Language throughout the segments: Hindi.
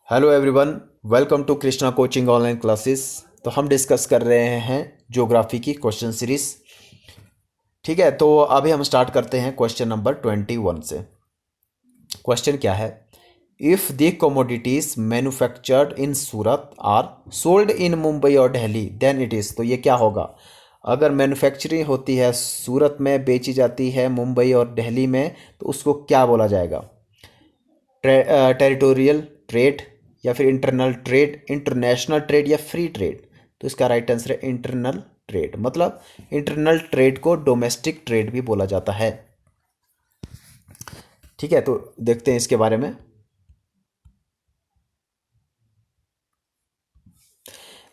Hello everyone, welcome to Krishna coaching online classes. तो हम डिस्कस कर रहे हैं ज्योग्राफी की क्वेश्चन सीरीज। ठीक है, तो अभी हम स्टार्ट करते हैं क्वेश्चन नंबर 21 से। क्वेश्चन क्या है? If the commodities manufactured in Surat are sold in Mumbai और दिल्ली देन इट इज़। तो ये क्या होगा? अगर मैन्युफैक्चरिंग होती है सूरत में, बेची जाती है मुंबई और दिल्ली में, तो उसको क्या बोला जाएगा? टेरिटोरियल ट्रेड, या फिर इंटरनल ट्रेड, इंटरनेशनल ट्रेड, या फ्री ट्रेड? तो इसका राइट आंसर है इंटरनल ट्रेड। मतलब इंटरनल ट्रेड को डोमेस्टिक ट्रेड भी बोला जाता है। ठीक है, तो देखते हैं इसके बारे में।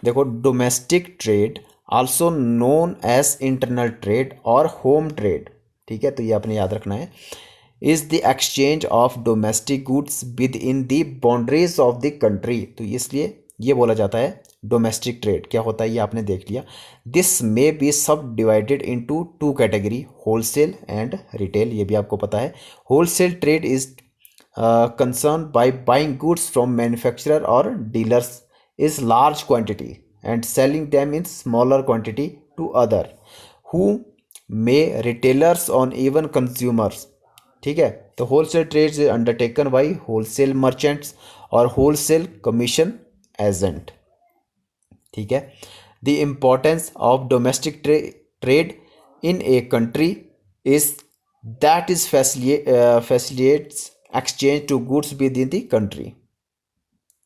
देखो, domestic trade also known as internal trade और होम ट्रेड, ठीक है, तो ये आपने याद रखना है, is the exchange of domestic goods within the boundaries of the country. तो इसलिए ये बोला जाता है डोमेस्टिक ट्रेड। क्या होता है ये आपने देख लिया। दिस मे बी सब divided into two category, wholesale and retail. ये भी आपको पता है। Wholesale trade is concerned by buying goods from manufacturer or dealers is large quantity and selling them in smaller quantity to other who may retailers on even consumers। ठीक है, तो wholesale trade is undertaken by wholesale merchants और होलसेल कमीशन एजेंट। ठीक है, the importance of domestic trade in a country is that is facilitates exchange to goods within the country।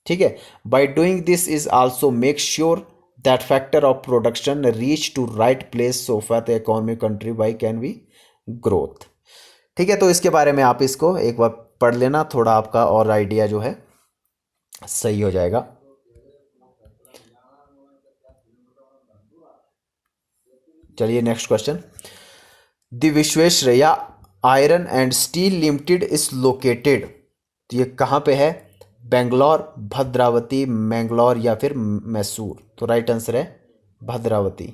ठीक है, by doing this is also make sure that factor of production reach to right place so far the economic country by can be growth। ठीक है, तो इसके बारे में आप इसको एक बार पढ़ लेना, थोड़ा आपका और आइडिया जो है सही हो जाएगा। चलिए next question. The Visvesvaraya iron and steel limited is located. तो ये कहाँ पे है? बेंगलोर, भद्रावती, मैंगलोर, या फिर मैसूर? तो राइट आंसर है भद्रावती।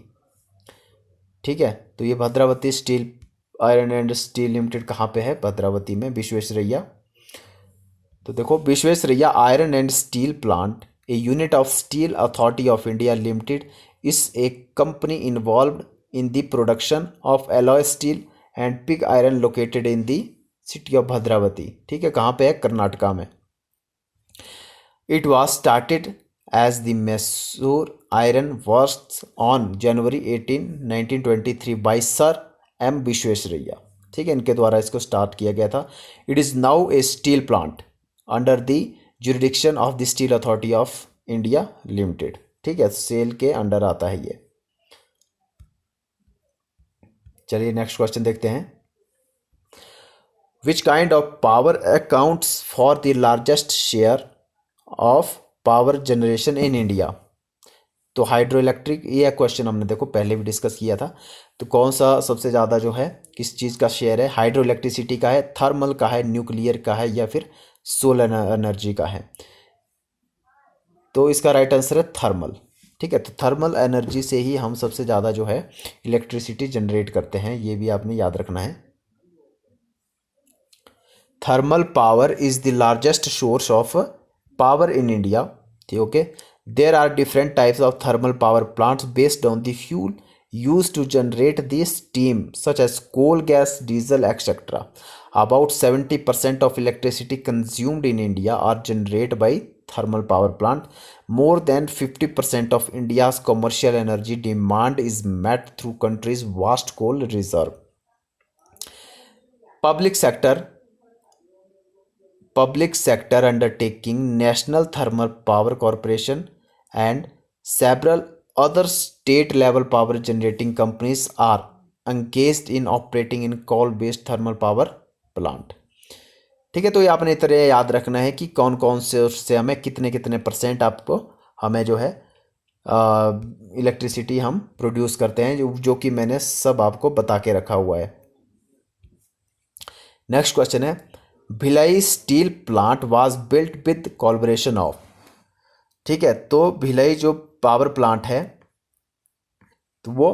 ठीक है, तो ये Bhadravati steel iron and steel limited कहाँ पे है? भद्रावती में, विश्वेश्वरैया। तो देखो, Visvesvaraya iron and steel plant a unit of steel authority of India limited is a company involved in the production of alloy steel and pig iron located in the city of Bhadravati. ठीक है, कहाँ पे है? कर्नाटका में। It was started as the Mysore Iron Works on January 18, 1923 by Sir M. Visvesvaraya. ठीक है, इनके द्वारा इसको स्टार्ट किया गया था। It is now A steel plant under the jurisdiction of the steel authority of India limited. ठीक है, सेल के अंडर आता है ये। चलिए नेक्स्ट क्वेश्चन देखते हैं। Which kind of power accounts for the largest share of power generation in India? तो हाइड्रो इलेक्ट्रिक, ये क्वेश्चन हमने देखो पहले भी डिस्कस किया था। तो कौन सा सबसे ज़्यादा जो है किस चीज़ का शेयर है? हाइड्रो इलेक्ट्रिसिटी का है, थर्मल का है, न्यूक्लियर का है, या फिर सोलर एनर्जी का है? तो इसका राइट आंसर है थर्मल। ठीक है, तो थर्मल एनर्जी से ही हम सबसे ज़्यादा जो है इलेक्ट्रिसिटी जनरेट करते हैं, ये भी आपने याद रखना है। Thermal power is the largest source of power in India. ठीक, okay. There are different types of thermal power plants based on the fuel used to generate the steam such as coal, gas, diesel, etc. About 70% of electricity consumed in India are generated by thermal power plant. More than 50% of India's commercial energy demand is met through country's vast coal reserve. Public sector public sector undertaking National Thermal Power Corporation and several other state level power generating companies are engaged in operating in coal based thermal power plant। ठीक है, तो ये आपने तरह याद रखना है कि कौन कौन से उससे हमें कितने कितने परसेंट आपको हमें जो है इलेक्ट्रिसिटी हम प्रोड्यूस करते हैं, जो कि मैंने सब आपको बता के रखा हुआ है। नेक्स्ट क्वेश्चन है, Bhilai steel plant was built with collaboration of. ठीक है, तो भिलाई जो पावर प्लांट है तो वो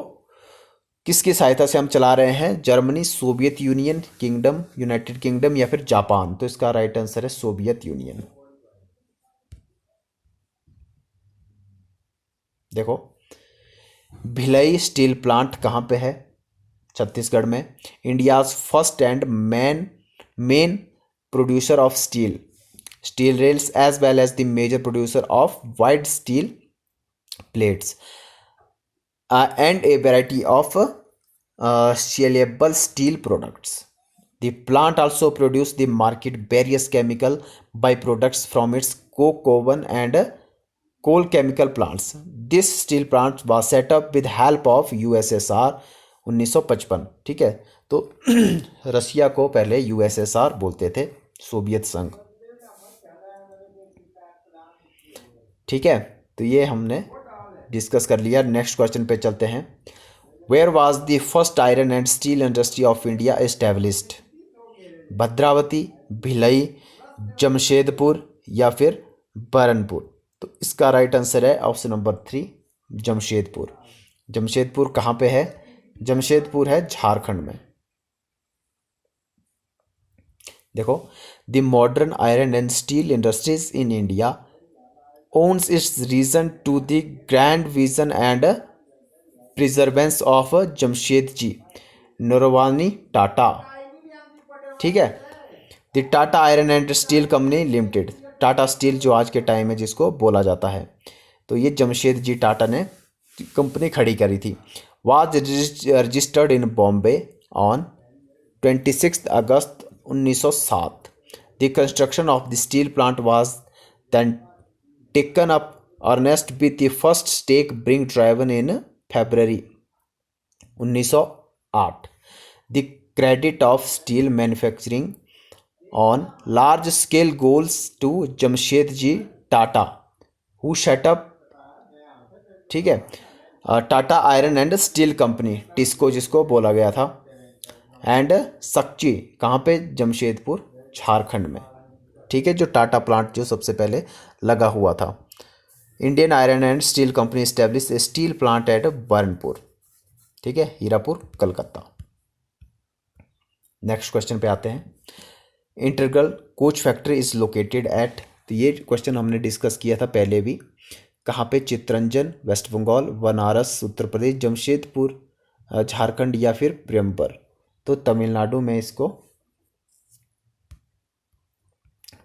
किसकी सहायता से हम चला रहे हैं? Germany, Soviet Union Kingdom, United Kingdom, या फिर जापान? तो इसका राइट आंसर है सोवियत यूनियन। देखो, भिलाई स्टील प्लांट कहाँ पे है? छत्तीसगढ़ में। India's first and main producer of steel rails as well as the major producer of wide steel plates and a variety of saleable steel products. The plant also produced the market various chemical byproducts from its coke oven and coal chemical plants. This steel plant was set up with help of USSR 1955. ठीक है, तो रसिया को पहले USSR बोलते थे, सोवियत संघ। ठीक है, तो ये हमने डिस्कस कर लिया। नेक्स्ट क्वेश्चन पे चलते हैं। Where was the first iron and steel industry of India established? Bhadravati, Bhilai, Jamshedpur या फिर बरनपुर? तो इसका राइट आंसर है ऑप्शन नंबर 3, जमशेदपुर। जमशेदपुर कहाँ पे है? जमशेदपुर है झारखंड में। देखो, the modern iron and steel industries in India owns its reason to the grand vision and preservance of Jamshedji Nusserwanji Tata. ठीक है, the Tata iron and steel company limited, Tata steel जो आज के टाइम में जिसको बोला जाता है, तो ये जमशेदजी टाटा ने कंपनी खड़ी करी थी। Was registered in Bombay on 26 August 1907। The construction of the steel plant was then taken up earnest with the first stake being driven in February 1908. The credit of steel manufacturing on large scale goes to Jamshedji Tata, who set up, ठीक है, Tata iron and steel company, TISCO जिसको बोला गया था, एंड सक्ची कहाँ पे? जमशेदपुर झारखंड में। ठीक है, जो टाटा प्लांट जो सबसे पहले लगा हुआ था। Indian iron and steel company establish A steel plant at Burnpur, ठीक है, हीरापुर, कलकत्ता। नेक्स्ट क्वेश्चन पे आते हैं। Integral coach factory is located at, तो ये क्वेश्चन हमने डिस्कस किया था पहले भी। कहाँ पे? चित्तरंजन वेस्ट बंगाल, बनारस उत्तर प्रदेश, जमशेदपुर झारखंड या फिर प्रियम्बर, तो तमिलनाडु में इसको,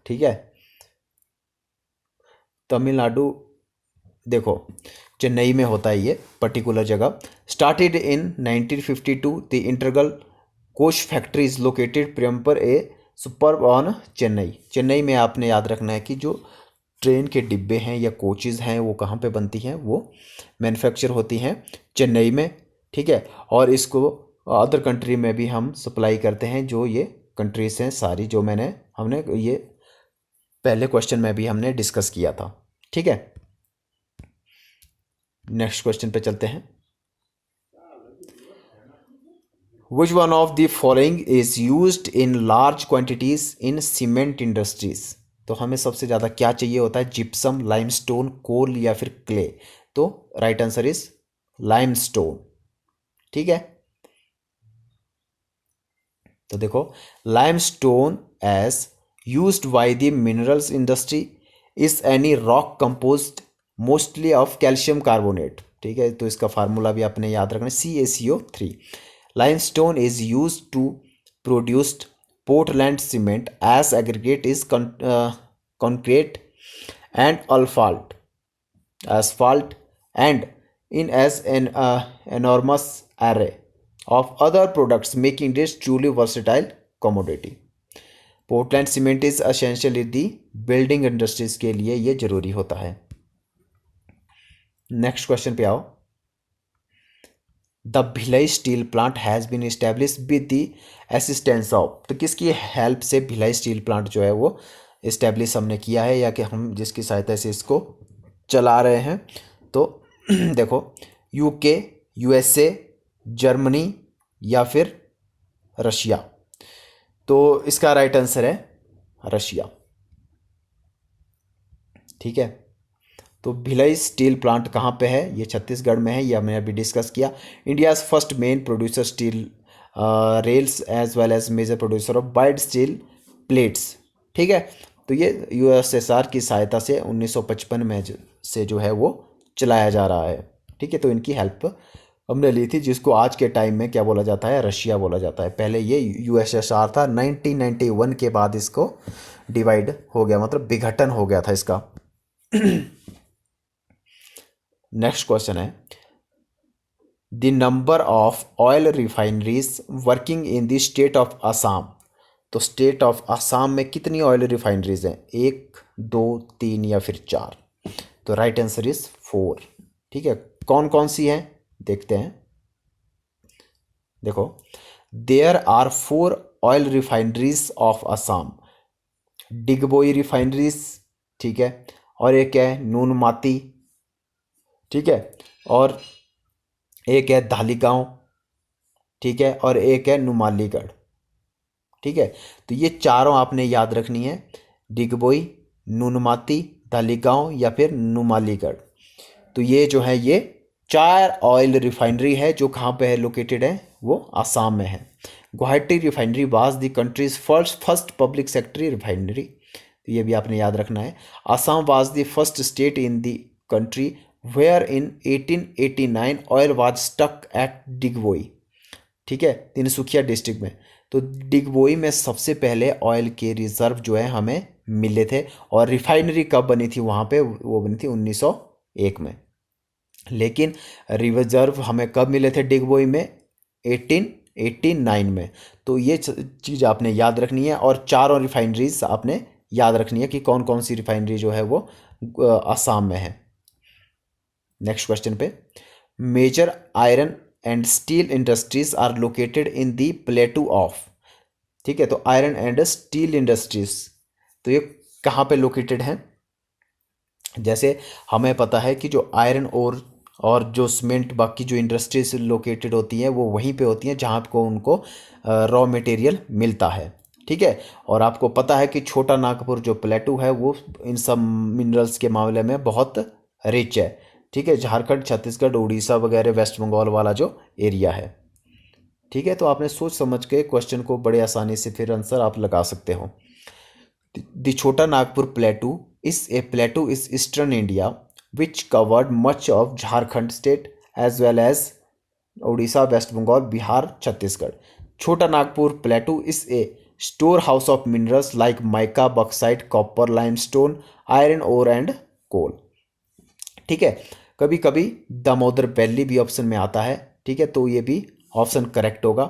ठीक है, तमिलनाडु। देखो, चेन्नई में होता है ये पर्टिकुलर जगह। Started in 1952, the integral coach factory is located Perambur a suburb on Chennai. Chennai में आपने याद रखना है कि जो ट्रेन के डिब्बे हैं या कोचेज़ हैं वो कहाँ पे बनती हैं? वो मैन्युफैक्चर होती हैं चेन्नई में। ठीक है, और इसको अदर कंट्री में भी हम सप्लाई करते हैं, जो ये कंट्रीज हैं सारी, जो हमने ये पहले क्वेश्चन में भी हमने डिस्कस किया था। ठीक है, नेक्स्ट क्वेश्चन पे चलते हैं। Which one of the following is used in large quantities in cement industries? तो हमें सबसे ज़्यादा क्या चाहिए होता है? जिप्सम, लाइमस्टोन, कोल या फिर क्ले? तो राइट आंसर इज लाइमस्टोन। ठीक है, तो देखो, limestone as used by the minerals industry is any rock composed mostly of calcium carbonate। ठीक है, तो इसका फार्मूला भी आपने याद रखना है, CaCO3। limestone is used to produce Portland cement as aggregate is concrete and asphalt and in as an enormous array of other products making this truly versatile commodity। Portland cement is essential the building industries के लिए ये जरूरी होता है। नेक्स्ट क्वेश्चन पे आओ। The Bhilai steel plant has been establish with the assistance of, तो किसकी हेल्प से भिलाई स्टील प्लांट जो है वो इस्टेब्लिश हमने किया है, या कि हम जिसकी सहायता से इसको चला रहे हैं? तो देखो, UK, USA, जर्मनी या फिर रशिया? तो इसका राइट आंसर है रशिया। ठीक है, तो भिलाई स्टील प्लांट कहाँ पे है? ये छत्तीसगढ़ में है, ये हमने अभी डिस्कस किया। India's first main producer steel rails as well as major producer of wide steel plates. ठीक है, तो ये USSR की सहायता से 1955 में से जो है वो चलाया जा रहा है। ठीक है, तो इनकी हेल्प हमने ली थी, जिसको आज के टाइम में क्या बोला जाता है, रशिया बोला जाता है। पहले ये यूएसएसआर था, 1991 के बाद इसको डिवाइड हो गया, मतलब विघटन हो गया था इसका। नेक्स्ट क्वेश्चन है, the number of oil refineries working in the state of Assam. तो स्टेट ऑफ असम में कितनी ऑयल रिफाइनरीज हैं, 1, 2, 3 या फिर 4? तो राइट आंसर इज 4। ठीक है, कौन कौन सी हैं देखते हैं। देखो, there are 4 oil refineries of Assam. Digboi refineries, ठीक है, और एक है नूनमाती, ठीक है, और एक है धालीगांव, ठीक है, और एक है नुमालीगढ़। ठीक है, तो ये चारों आपने याद रखनी है, डिगबोई, नूनमाती, धालीगांव या फिर नुमालीगढ़। तो ये जो है ये 4 ऑयल रिफाइनरी है, जो कहाँ पे है लोकेटेड है, वो आसाम में है। Guwahati refinery was the country's first public sector refinery, तो ये भी आपने याद रखना है। Assam was the first state in the country where in 1889 oil was stuck at Digboi. ठीक है, तिनसुकिया डिस्ट्रिक्ट में। तो डिगबोई में सबसे पहले ऑयल के रिजर्व जो है हमें मिले थे, और रिफाइनरी कब बनी थी वहाँ पे, वो बनी थी 1901 में। लेकिन रिजर्व हमें कब मिले थे डिगबोई में, 1889 में। तो ये चीज़ आपने याद रखनी है, और चारों रिफाइनरीज आपने याद रखनी है कि कौन कौन सी रिफाइनरी जो है वो असम में है। नेक्स्ट क्वेश्चन पे, major iron and steel industries are located in the plateau of. ठीक है, तो आयरन एंड स्टील इंडस्ट्रीज, तो ये कहाँ पे लोकेटेड है? जैसे हमें पता है कि जो आयरन और जो सीमेंट, बाकी जो इंडस्ट्रीज लोकेटेड होती हैं वो वहीं पे होती हैं जहाँ को उनको रॉ मटेरियल मिलता है। ठीक है, और आपको पता है कि छोटा नागपुर जो प्लेटू है वो इन सब मिनरल्स के मामले में बहुत रिच है। ठीक है, झारखंड, छत्तीसगढ़, उड़ीसा वगैरह, वेस्ट बंगाल वाला जो एरिया है। ठीक है, तो आपने सोच समझ के क्वेश्चन को बड़े आसानी से फिर आंसर आप लगा सकते हो। The Chota Nagpur plateau is a plateau is eastern India which covered much of Jharkhand state as well as Orissa, West Bengal, Bihar, Chhattisgarh. Chota Nagpur plateau is a store house of minerals like mica, bauxite, copper, limestone, iron ore and coal. ठीक है, कभी कभी दामोदर वैली भी ऑप्शन में आता है। ठीक है, तो ये भी ऑप्शन करेक्ट होगा।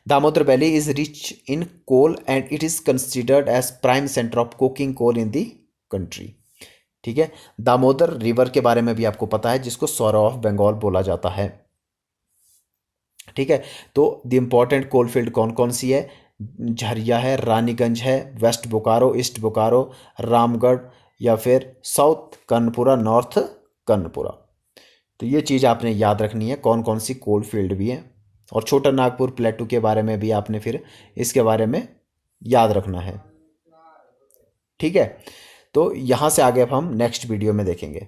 Damodar valley is rich in coal and it is considered as prime centre of coking coal in the country. ठीक है, दामोदर रिवर के बारे में भी आपको पता है, जिसको सौर ऑफ बंगाल बोला जाता है। ठीक है, तो द इंपॉर्टेंट कोल फील्ड कौन कौन सी है? झरिया है, रानीगंज है, वेस्ट बोकारो, ईस्ट बोकारो, रामगढ़ या फिर साउथ कर्णपुरा, नॉर्थ कर्णपुरा। तो ये चीज़ आपने याद रखनी है, कौन कौन सी कोल फील्ड भी है। और छोटा नागपुर प्लेटू के बारे में भी आपने फिर इसके बारे में याद रखना है। ठीक है, तो यहाँ से आगे अब हम नेक्स्ट वीडियो में देखेंगे।